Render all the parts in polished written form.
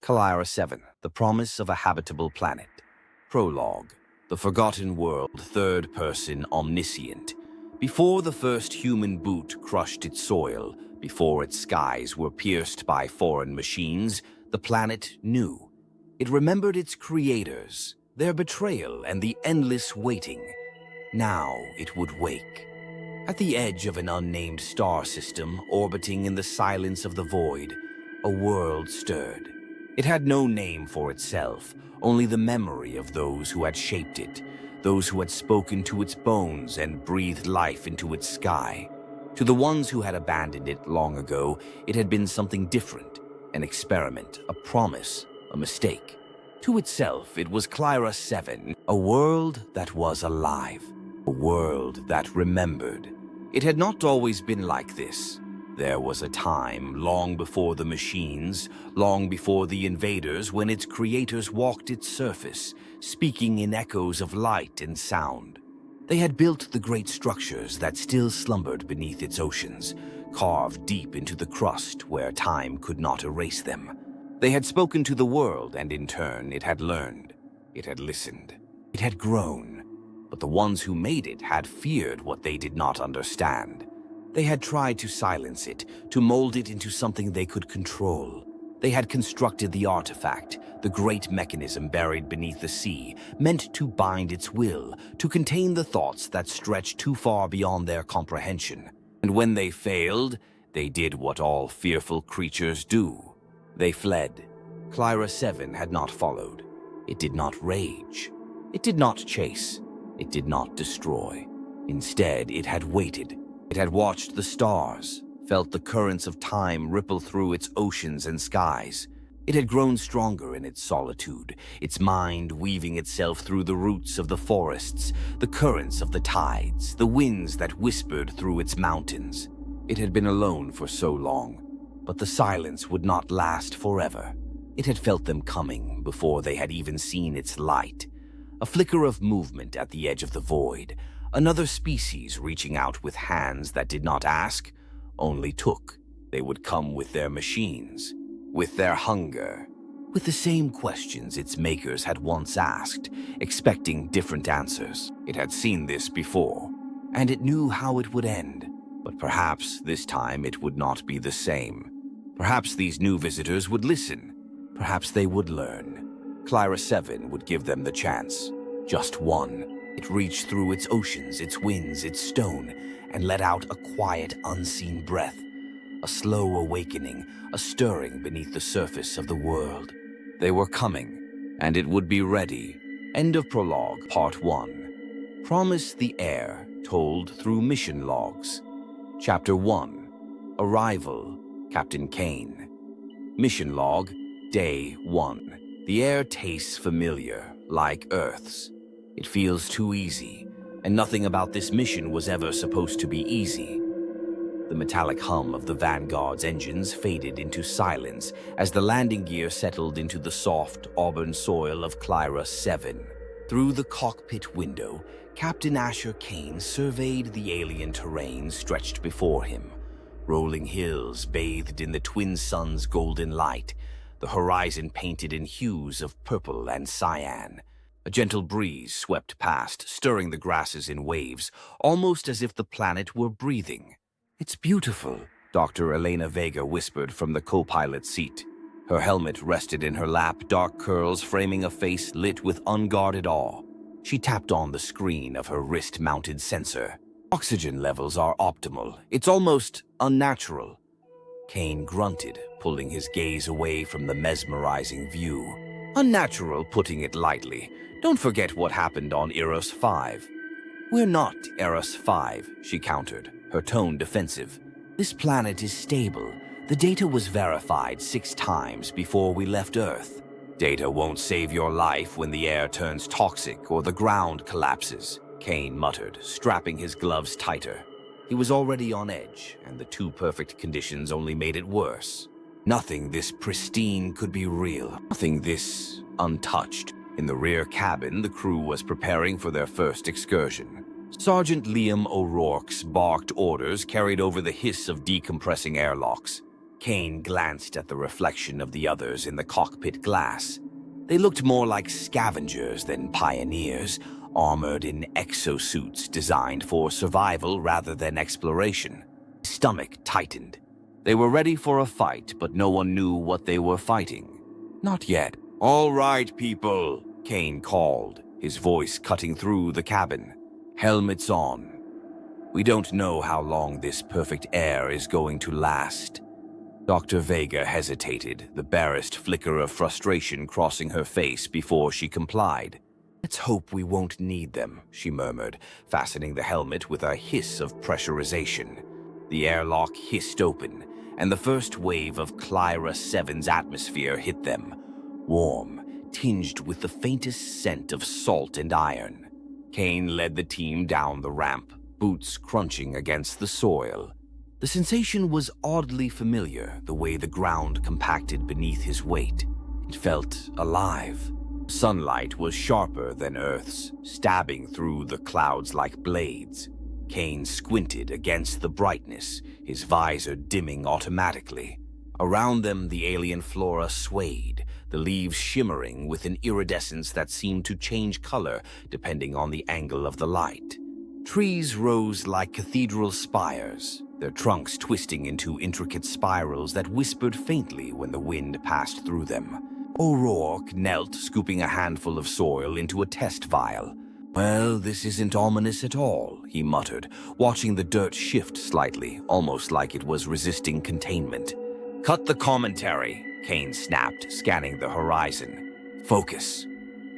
Klyra 7, The Promise of a Habitable Planet. Prologue. The Forgotten World, third person, omniscient. Before the first human boot crushed its soil, before its skies were pierced by foreign machines, the planet knew. It remembered its creators, their betrayal, and the endless waiting. Now it would wake. At the edge of an unnamed star system, orbiting in the silence of the void, a world stirred. It had no name for itself, only the memory of those who had shaped it, those who had spoken to its bones and breathed life into its sky. To the ones who had abandoned it long ago, it had been something different, an experiment, a promise, a mistake. To itself, it was Klyra 7, a world that was alive, a world that remembered. It had not always been like this. There was a time, long before the machines, long before the invaders, when its creators walked its surface, speaking in echoes of light and sound. They had built the great structures that still slumbered beneath its oceans, carved deep into the crust where time could not erase them. They had spoken to the world, and in turn it had learned. It had listened. It had grown. But the ones who made it had feared what they did not understand. They had tried to silence it, to mold it into something they could control. They had constructed the artifact, the great mechanism buried beneath the sea, meant to bind its will, to contain the thoughts that stretched too far beyond their comprehension. And when they failed, they did what all fearful creatures do. They fled. Klyra 7 had not followed. It did not rage. It did not chase. It did not destroy. Instead, it had waited. It had watched the stars, felt the currents of time ripple through its oceans and skies. It had grown stronger in its solitude, its mind weaving itself through the roots of the forests, the currents of the tides, the winds that whispered through its mountains. It had been alone for so long, but the silence would not last forever. It had felt them coming before they had even seen its light. A flicker of movement at the edge of the void, another species reaching out with hands that did not ask, only took. They would come with their machines, with their hunger, with the same questions its makers had once asked, expecting different answers. It had seen this before, and it knew how it would end. But perhaps this time it would not be the same. Perhaps these new visitors would listen. Perhaps they would learn. Klyra 7 would give them the chance. Just one. It reached through its oceans, its winds, its stone, and let out a quiet, unseen breath. A slow awakening, a stirring beneath the surface of the world. They were coming, and it would be ready. End of Prologue, Part 1. Promise the Air, told through mission logs. Chapter 1. Arrival, Captain Kane. Mission log, Day 1. The air tastes familiar, like Earth's. It feels too easy, and nothing about this mission was ever supposed to be easy. The metallic hum of the Vanguard's engines faded into silence as the landing gear settled into the soft, auburn soil of Klyra 7. Through the cockpit window, Captain Asher Kane surveyed the alien terrain stretched before him. Rolling hills bathed in the twin suns' golden light, the horizon painted in hues of purple and cyan. A gentle breeze swept past, stirring the grasses in waves, almost as if the planet were breathing. "It's beautiful," Dr. Elena Vega whispered from the co-pilot seat. Her helmet rested in her lap, dark curls framing a face lit with unguarded awe. She tapped on the screen of her wrist-mounted sensor. "Oxygen levels are optimal. It's almost unnatural." Kane grunted, pulling his gaze away from the mesmerizing view. "Unnatural, putting it lightly. Don't forget what happened on Eros 5. "We're not Eros 5, she countered, her tone defensive. "This planet is stable. The data was verified 6 times before we left Earth. Data won't save your life when the air turns toxic or the ground collapses," Kane muttered, strapping his gloves tighter. He was already on edge, and the too perfect conditions only made it worse. Nothing this pristine could be real, nothing this untouched. In the rear cabin, the crew was preparing for their first excursion. Sergeant Liam O'Rourke's barked orders carried over the hiss of decompressing airlocks. Kane glanced at the reflection of the others in the cockpit glass. They looked more like scavengers than pioneers, armored in exosuits designed for survival rather than exploration. His stomach tightened. They were ready for a fight, but no one knew what they were fighting. Not yet. "All right, people," Kane called, his voice cutting through the cabin. "Helmets on. We don't know how long this perfect air is going to last." Dr. Vega hesitated, the barest flicker of frustration crossing her face before she complied. "Let's hope we won't need them," she murmured, fastening the helmet with a hiss of pressurization. The airlock hissed open, and the first wave of Klyra 7's atmosphere hit them, warm, tinged with the faintest scent of salt and iron. Kane led the team down the ramp, boots crunching against the soil. The sensation was oddly familiar, the way the ground compacted beneath his weight. It felt alive. Sunlight was sharper than Earth's, stabbing through the clouds like blades. Kane squinted against the brightness, his visor dimming automatically. Around them, the alien flora swayed, the leaves shimmering with an iridescence that seemed to change color depending on the angle of the light. Trees rose like cathedral spires, their trunks twisting into intricate spirals that whispered faintly when the wind passed through them. O'Rourke knelt, scooping a handful of soil into a test vial. "Well, this isn't ominous at all," he muttered, watching the dirt shift slightly, almost like it was resisting containment. "Cut the commentary," Kane snapped, scanning the horizon. "Focus."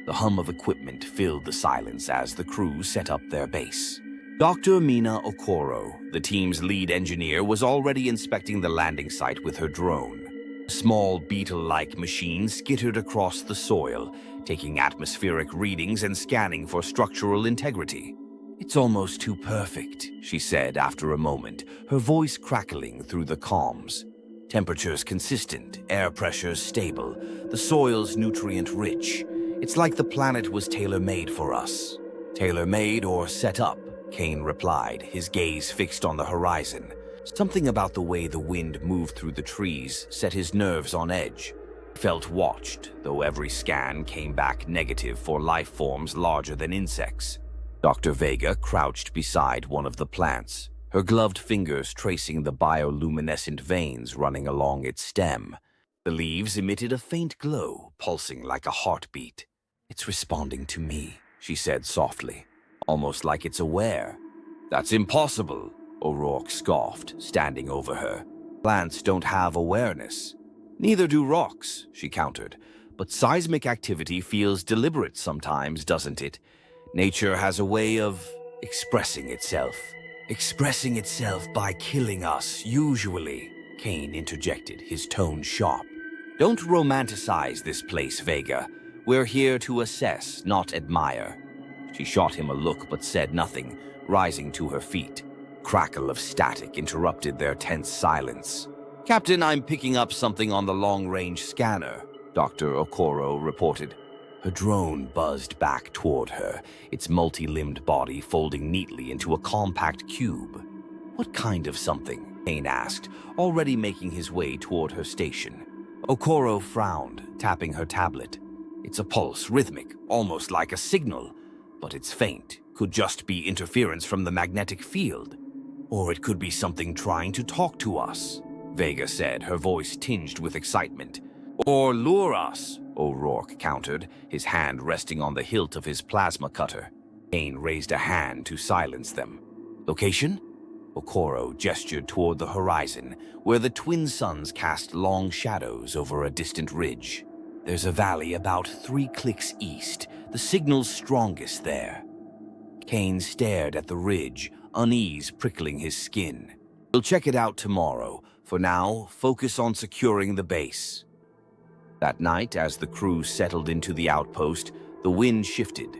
The hum of equipment filled the silence as the crew set up their base. Dr. Mina Okoro, the team's lead engineer, was already inspecting the landing site with her drone. A small beetle-like machine skittered across the soil, taking atmospheric readings and scanning for structural integrity. "It's almost too perfect," she said after a moment, her voice crackling through the comms. "Temperatures consistent, air pressures stable, the soil's nutrient-rich. It's like the planet was tailor-made for us." "Tailor-made or set up," Kane replied, his gaze fixed on the horizon. Something about the way the wind moved through the trees set his nerves on edge. He felt watched, though every scan came back negative for life forms larger than insects. Dr. Vega crouched beside one of the plants, her gloved fingers tracing the bioluminescent veins running along its stem. The leaves emitted a faint glow, pulsing like a heartbeat. "It's responding to me," she said softly, almost like it's aware. "That's impossible," O'Rourke scoffed, standing over her. "Plants don't have awareness." "Neither do rocks," she countered. "But seismic activity feels deliberate sometimes, doesn't it? Nature has a way of expressing itself." "Expressing itself by killing us, usually," Kane interjected, his tone sharp. "Don't romanticize this place, Vega. We're here to assess, not admire." She shot him a look but said nothing, rising to her feet. Crackle of static interrupted their tense silence. "Captain, I'm picking up something on the long-range scanner," Dr. Okoro reported. Her drone buzzed back toward her, its multi-limbed body folding neatly into a compact cube. "What kind of something?" Kane asked, already making his way toward her station. Okoro frowned, tapping her tablet. "It's a pulse, rhythmic, almost like a signal, but it's faint. Could just be interference from the magnetic field. Or it could be something trying to talk to us," Vega said, her voice tinged with excitement. "Or lure us," O'Rourke countered, his hand resting on the hilt of his plasma cutter. Kane raised a hand to silence them. "Location?" Okoro gestured toward the horizon, where the twin suns cast long shadows over a distant ridge. "There's a valley about 3 clicks east. The signal's strongest there." Kane stared at the ridge, unease prickling his skin. "We'll check it out tomorrow. For now, focus on securing the base." That night, as the crew settled into the outpost, the wind shifted.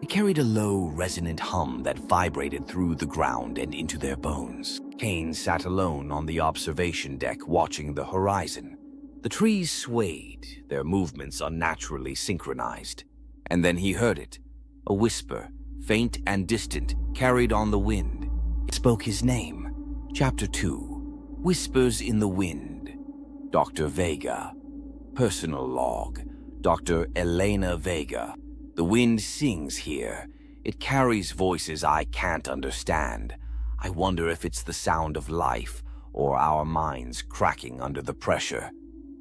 It carried a low, resonant hum that vibrated through the ground and into their bones. Kane sat alone on the observation deck, watching the horizon. The trees swayed, their movements unnaturally synchronized. And then he heard it, a whisper, faint and distant, carried on the wind. It spoke his name. Chapter 2, Whispers in the Wind. Dr. Vega. Personal log. Dr. Elena Vega. The wind sings here. It carries voices I can't understand. I wonder if it's the sound of life or our minds cracking under the pressure.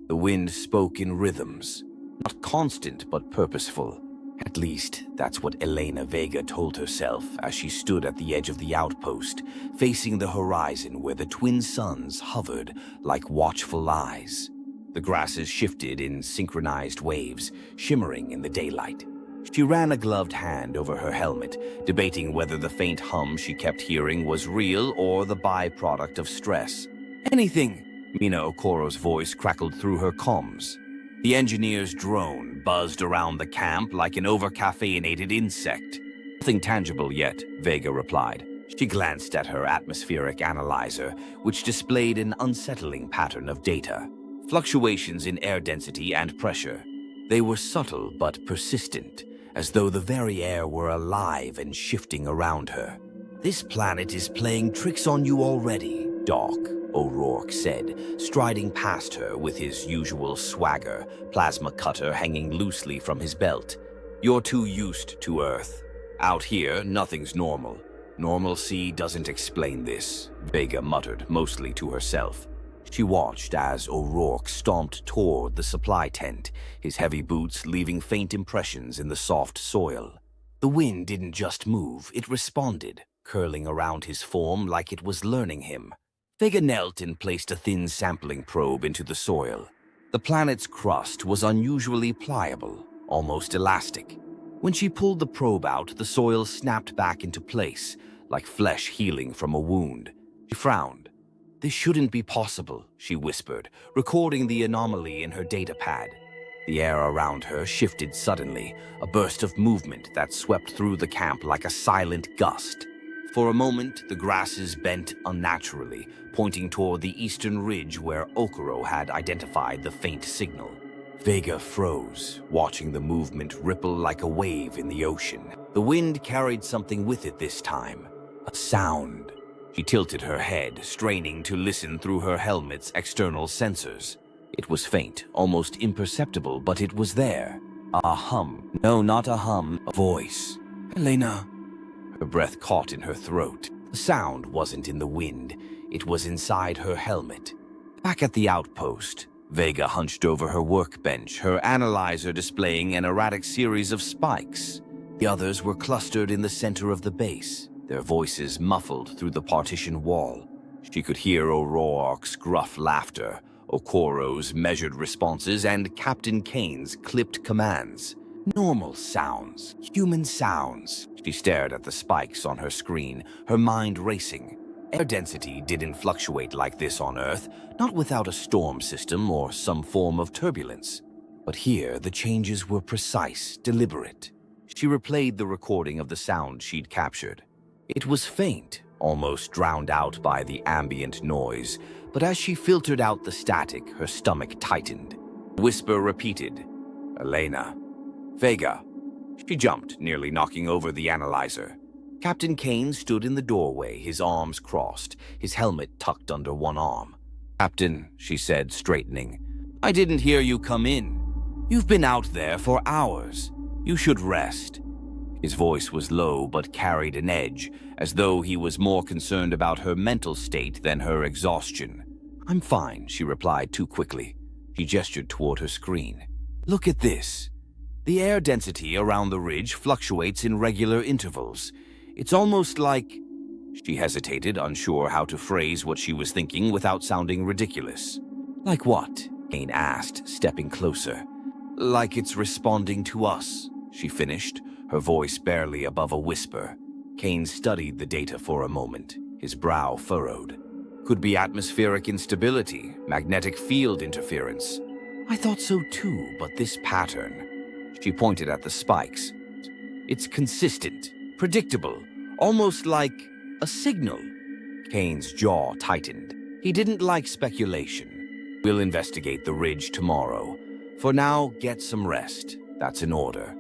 The wind spoke in rhythms, not constant but purposeful. At least, that's what Elena Vega told herself as she stood at the edge of the outpost, facing the horizon where the twin suns hovered like watchful eyes. The grasses shifted in synchronized waves, shimmering in the daylight. She ran a gloved hand over her helmet, debating whether the faint hum she kept hearing was real or the byproduct of stress. "Anything," Mina Okoro's voice crackled through her comms. The engineer's drone buzzed around the camp like an over-caffeinated insect. "Nothing tangible yet," Vega replied. She glanced at her atmospheric analyzer, which displayed an unsettling pattern of data. Fluctuations in air density and pressure. They were subtle but persistent, as though the very air were alive and shifting around her. "This planet is playing tricks on you already, Doc," O'Rourke said, striding past her with his usual swagger, plasma cutter hanging loosely from his belt. "You're too used to Earth. Out here, nothing's normal. Normalcy doesn't explain this," Vega muttered, mostly to herself. She watched as O'Rourke stomped toward the supply tent, his heavy boots leaving faint impressions in the soft soil. The wind didn't just move, it responded, curling around his form like it was learning him. Vega knelt and placed a thin sampling probe into the soil. The planet's crust was unusually pliable, almost elastic. When she pulled the probe out, the soil snapped back into place, like flesh healing from a wound. She frowned. "This shouldn't be possible," she whispered, recording the anomaly in her datapad. The air around her shifted suddenly, a burst of movement that swept through the camp like a silent gust. For a moment, the grasses bent unnaturally, pointing toward the eastern ridge where Okoro had identified the faint signal. Vega froze, watching the movement ripple like a wave in the ocean. The wind carried something with it this time, a sound. She tilted her head, straining to listen through her helmet's external sensors. It was faint, almost imperceptible, but it was there. A hum. No, not a hum, a voice. "Elena." Her breath caught in her throat. The sound wasn't in the wind. It was inside her helmet. Back at the outpost, Vega hunched over her workbench, her analyzer displaying an erratic series of spikes. The others were clustered in the center of the base, their voices muffled through the partition wall. She could hear O'Rourke's gruff laughter, Okoro's measured responses, and Captain Kane's clipped commands. Normal sounds, human sounds. She stared at the spikes on her screen, her mind racing. Air density didn't fluctuate like this on Earth, not without a storm system or some form of turbulence. But here, the changes were precise, deliberate. She replayed the recording of the sound she'd captured. It was faint, almost drowned out by the ambient noise, but as she filtered out the static, her stomach tightened. The whisper repeated, "Elena." "Vega." She jumped, nearly knocking over the analyzer. Captain Kane stood in the doorway, his arms crossed, his helmet tucked under one arm. "Captain," she said, straightening, "I didn't hear you come in. You've been out there for hours. You should rest." His voice was low but carried an edge, as though he was more concerned about her mental state than her exhaustion. "I'm fine," she replied too quickly. He gestured toward her screen. "Look at this. The air density around the ridge fluctuates in regular intervals. It's almost like—" She hesitated, unsure how to phrase what she was thinking without sounding ridiculous. "Like what?" Kane asked, stepping closer. "Like it's responding to us," she finished, her voice barely above a whisper. Kane studied the data for a moment, his brow furrowed. "Could be atmospheric instability, magnetic field interference." "I thought so too, but this pattern—" She pointed at the spikes. "It's consistent, predictable, almost like a signal." Kane's jaw tightened. He didn't like speculation. "We'll investigate the ridge tomorrow. For now, get some rest. That's an order."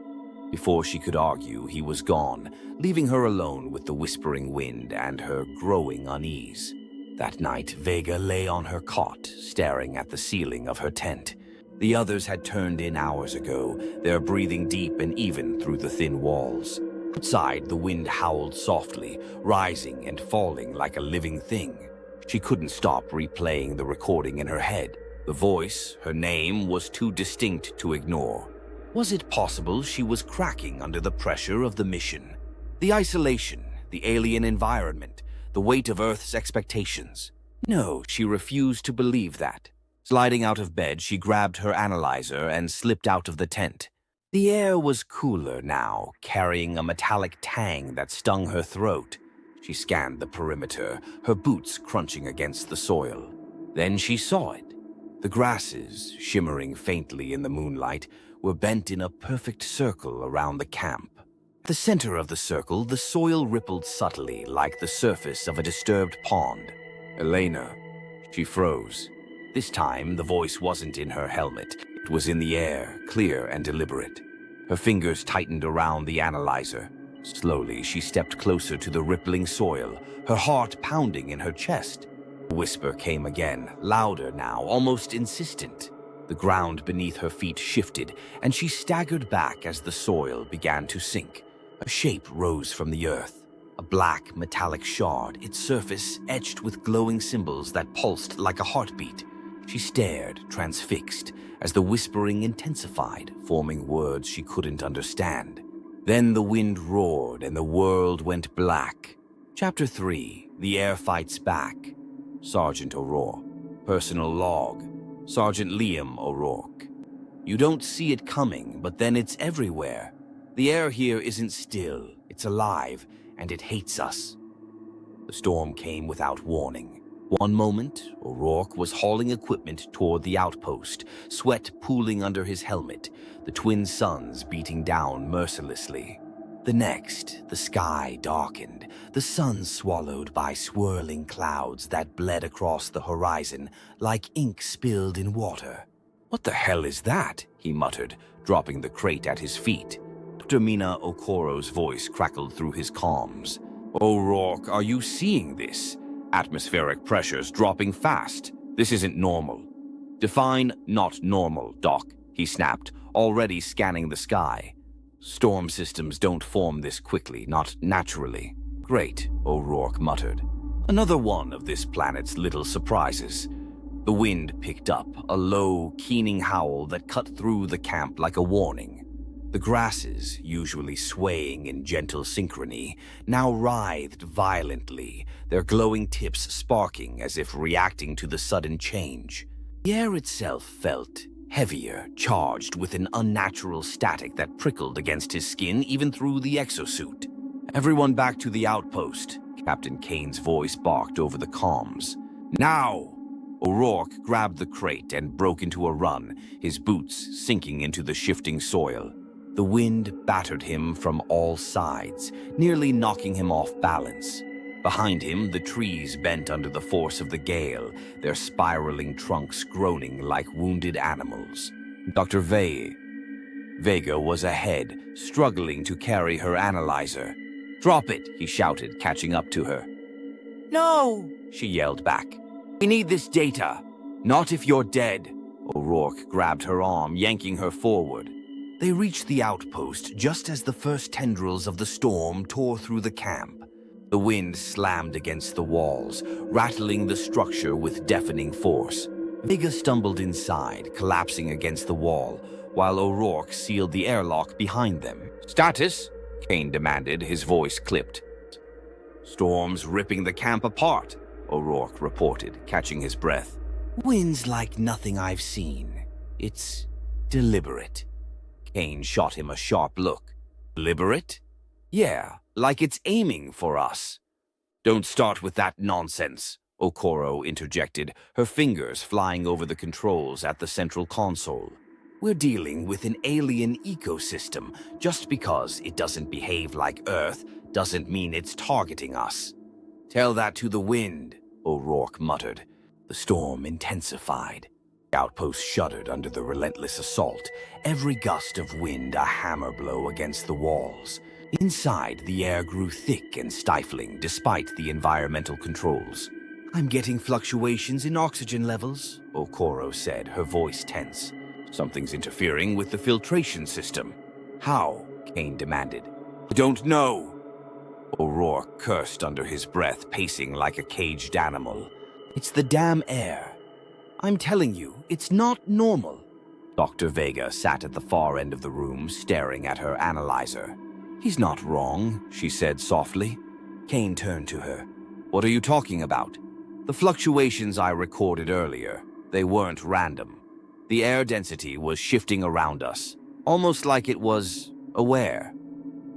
Before she could argue, he was gone, leaving her alone with the whispering wind and her growing unease. That night, Vega lay on her cot, staring at the ceiling of her tent. The others had turned in hours ago, their breathing deep and even through the thin walls. Outside, the wind howled softly, rising and falling like a living thing. She couldn't stop replaying the recording in her head. The voice, her name, was too distinct to ignore. Was it possible she was cracking under the pressure of the mission? The isolation, the alien environment, the weight of Earth's expectations. No, she refused to believe that. Sliding out of bed, she grabbed her analyzer and slipped out of the tent. The air was cooler now, carrying a metallic tang that stung her throat. She scanned the perimeter, her boots crunching against the soil. Then she saw it. The grasses, shimmering faintly in the moonlight, were bent in a perfect circle around the camp. At the center of the circle, the soil rippled subtly like the surface of a disturbed pond. Elena. She froze. This time, the voice wasn't in her helmet. It was in the air, clear and deliberate. Her fingers tightened around the analyzer. Slowly, she stepped closer to the rippling soil, her heart pounding in her chest. The whisper came again, louder now, almost insistent. The ground beneath her feet shifted, and she staggered back as the soil began to sink. A shape rose from the earth, a black, metallic shard, its surface etched with glowing symbols that pulsed like a heartbeat. She stared, transfixed, as the whispering intensified, forming words she couldn't understand. Then the wind roared and the world went black. Chapter 3. The Air Fights Back. Sergeant O'Rourke. Personal log. Sergeant Liam O'Rourke. You don't see it coming, but then it's everywhere. The air here isn't still, it's alive, and it hates us. The storm came without warning. One moment, O'Rourke was hauling equipment toward the outpost, sweat pooling under his helmet, the twin suns beating down mercilessly. The next, the sky darkened, the sun swallowed by swirling clouds that bled across the horizon like ink spilled in water. "What the hell is that?" he muttered, dropping the crate at his feet. Dr. Mina Okoro's voice crackled through his comms. "O'Rourke, are you seeing this? Atmospheric pressures dropping fast. This isn't normal." "Define not normal, Doc," he snapped, already scanning the sky. "Storm systems don't form this quickly, not naturally." "Great," O'Rourke muttered. Another one of this planet's little surprises. The wind picked up, a low, keening howl that cut through the camp like a warning. The grasses, usually swaying in gentle synchrony, now writhed violently, their glowing tips sparking as if reacting to the sudden change. The air itself felt heavier, charged with an unnatural static that prickled against his skin even through the exosuit. "Everyone back to the outpost," Captain Kane's voice barked over the comms. "Now!" O'Rourke grabbed the crate and broke into a run, his boots sinking into the shifting soil. The wind battered him from all sides, nearly knocking him off balance. Behind him, the trees bent under the force of the gale, their spiraling trunks groaning like wounded animals. Dr. Vega was ahead, struggling to carry her analyzer. "Drop it," he shouted, catching up to her. "No," she yelled back. "We need this data." "Not if you're dead." O'Rourke grabbed her arm, yanking her forward. They reached the outpost just as the first tendrils of the storm tore through the camp. The wind slammed against the walls, rattling the structure with deafening force. Vega stumbled inside, collapsing against the wall, while O'Rourke sealed the airlock behind them. "Status?" Kane demanded, his voice clipped. "Storm's ripping the camp apart," O'Rourke reported, catching his breath. "Winds like nothing I've seen. It's deliberate." Kane shot him a sharp look. "Deliberate?" "Yeah, like it's aiming for us." "Don't start with that nonsense," Okoro interjected, her fingers flying over the controls at the central console. "We're dealing with an alien ecosystem. Just because it doesn't behave like Earth doesn't mean it's targeting us." "Tell that to the wind," O'Rourke muttered. The storm intensified. The outpost shuddered under the relentless assault, every gust of wind a hammer blow against the walls. Inside, the air grew thick and stifling despite the environmental controls. I'm getting fluctuations in oxygen levels, Okoro said, her voice tense. Something's interfering with the filtration system. How? Kane demanded. I don't know. O'Rourke cursed under his breath, pacing like a caged animal. It's the damn air. I'm telling you, it's not normal. Dr. Vega sat at the far end of the room, staring at her analyzer. He's not wrong, she said softly. Kane turned to her. What are you talking about? The fluctuations I recorded earlier, they weren't random. The air density was shifting around us, almost like it was aware.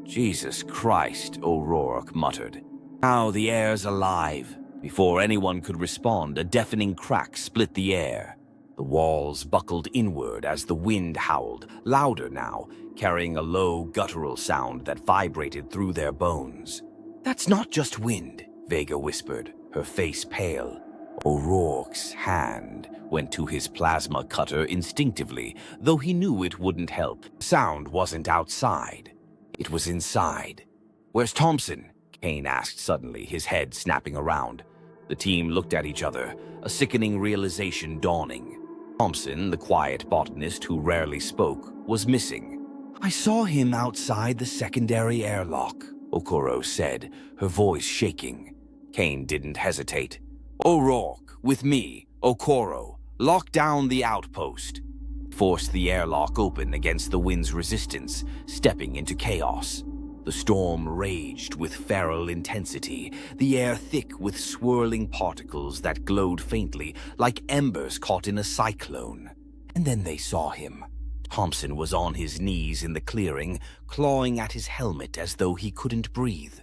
Jesus Christ, O'Rourke muttered. Now the air's alive. Before anyone could respond, a deafening crack split the air. The walls buckled inward as the wind howled, louder now, carrying a low, guttural sound that vibrated through their bones. That's not just wind, Vega whispered, her face pale. O'Rourke's hand went to his plasma cutter instinctively, though he knew it wouldn't help. Sound wasn't outside. It was inside. Where's Thompson? Kane asked suddenly, his head snapping around. The team looked at each other, a sickening realization dawning. Thompson, the quiet botanist who rarely spoke, was missing. I saw him outside the secondary airlock, Okoro said, her voice shaking. Kane didn't hesitate. O'Rourke, with me, Okoro, lock down the outpost. Forced the airlock open against the wind's resistance, stepping into chaos. The storm raged with feral intensity, the air thick with swirling particles that glowed faintly like embers caught in a cyclone. And then they saw him. Thompson was on his knees in the clearing, clawing at his helmet as though he couldn't breathe.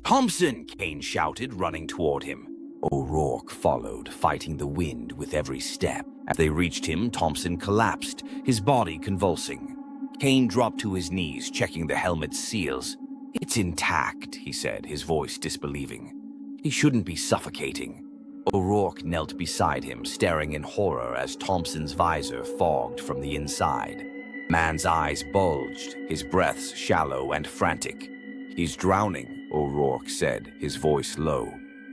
Thompson! Kane shouted, running toward him. O'Rourke followed, fighting the wind with every step. As they reached him, Thompson collapsed, his body convulsing. Kane dropped to his knees, checking the helmet's seals. It's intact, he said, his voice disbelieving. He shouldn't be suffocating. O'Rourke knelt beside him, staring in horror as Thompson's visor fogged from the inside. Man's eyes bulged, his breaths shallow and frantic. He's drowning, O'Rourke said, his voice low.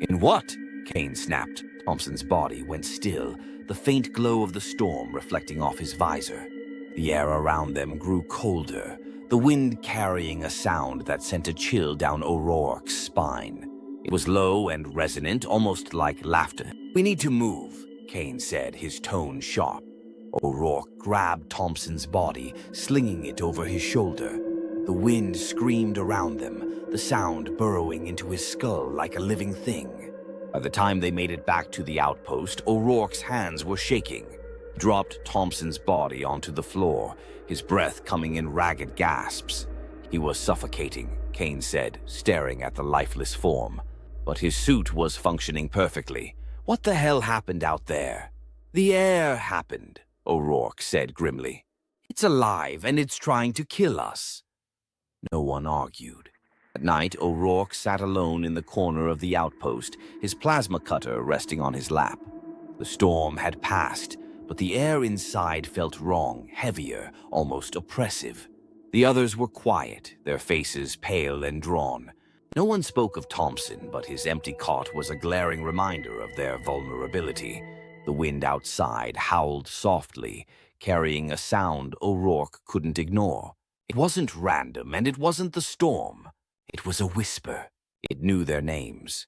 In what? Kane snapped. Thompson's body went still, the faint glow of the storm reflecting off his visor. The air around them grew colder, the wind carrying a sound that sent a chill down O'Rourke's spine. It was low and resonant, almost like laughter. We need to move, Kane said, his tone sharp. O'Rourke grabbed Thompson's body, slinging it over his shoulder. The wind screamed around them, the sound burrowing into his skull like a living thing. By the time they made it back to the outpost, O'Rourke's hands were shaking. He dropped Thompson's body onto the floor, his breath coming in ragged gasps. He was suffocating, Kane said, staring at the lifeless form. But his suit was functioning perfectly. What the hell happened out there? The air happened, O'Rourke said grimly. It's alive and it's trying to kill us. No one argued. At night, O'Rourke sat alone in the corner of the outpost, his plasma cutter resting on his lap. The storm had passed, but the air inside felt wrong, heavier, almost oppressive. The others were quiet, their faces pale and drawn. No one spoke of Thompson, but his empty cot was a glaring reminder of their vulnerability. The wind outside howled softly, carrying a sound O'Rourke couldn't ignore. It wasn't random, and it wasn't the storm. It was a whisper. It knew their names.